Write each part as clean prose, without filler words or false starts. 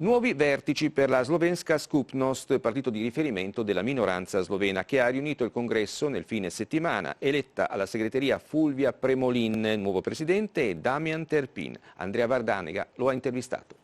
Nuovi vertici per la Slovenska skupnost, partito di riferimento della minoranza slovena, che ha riunito il congresso nel fine settimana, eletta alla segreteria Fulvia Premolin, nuovo presidente, e Damian Terpin. Andrea Vardanega lo ha intervistato.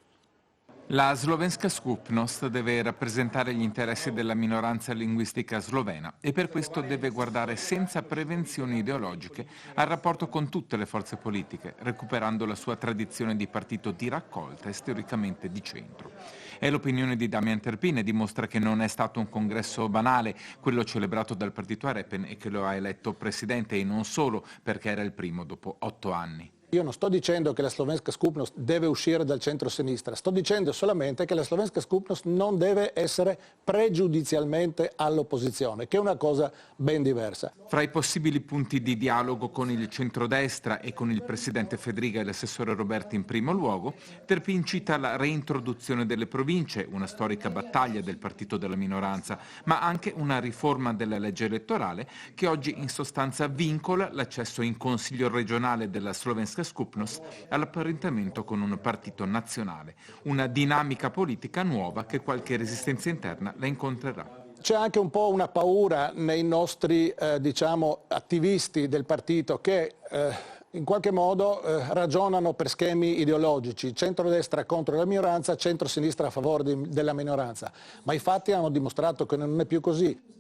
La Slovenska skupnost deve rappresentare gli interessi della minoranza linguistica slovena e per questo deve guardare senza prevenzioni ideologiche al rapporto con tutte le forze politiche, recuperando la sua tradizione di partito di raccolta e storicamente di centro. È l'opinione di Damian Terpin e dimostra che non è stato un congresso banale, quello celebrato dal partito Arepen e che lo ha eletto presidente, e non solo perché era il primo dopo 8 anni. Io non sto dicendo che la Slovenska skupnost deve uscire dal centro-sinistra, sto dicendo solamente che la Slovenska skupnost non deve essere pregiudizialmente all'opposizione, che è una cosa ben diversa. Fra i possibili punti di dialogo con il centrodestra e con il presidente Fedriga e l'assessore Roberti in primo luogo, Terpin cita la reintroduzione delle province, una storica battaglia del partito della minoranza, ma anche una riforma della legge elettorale che oggi in sostanza vincola l'accesso in consiglio regionale della Slovenska skupnost all'apparentamento con un partito nazionale, una dinamica politica nuova che qualche resistenza interna la incontrerà. C'è anche un po' una paura nei nostri attivisti del partito che in qualche modo ragionano per schemi ideologici, centrodestra contro la minoranza, centrosinistra a favore della minoranza, ma i fatti hanno dimostrato che non è più così.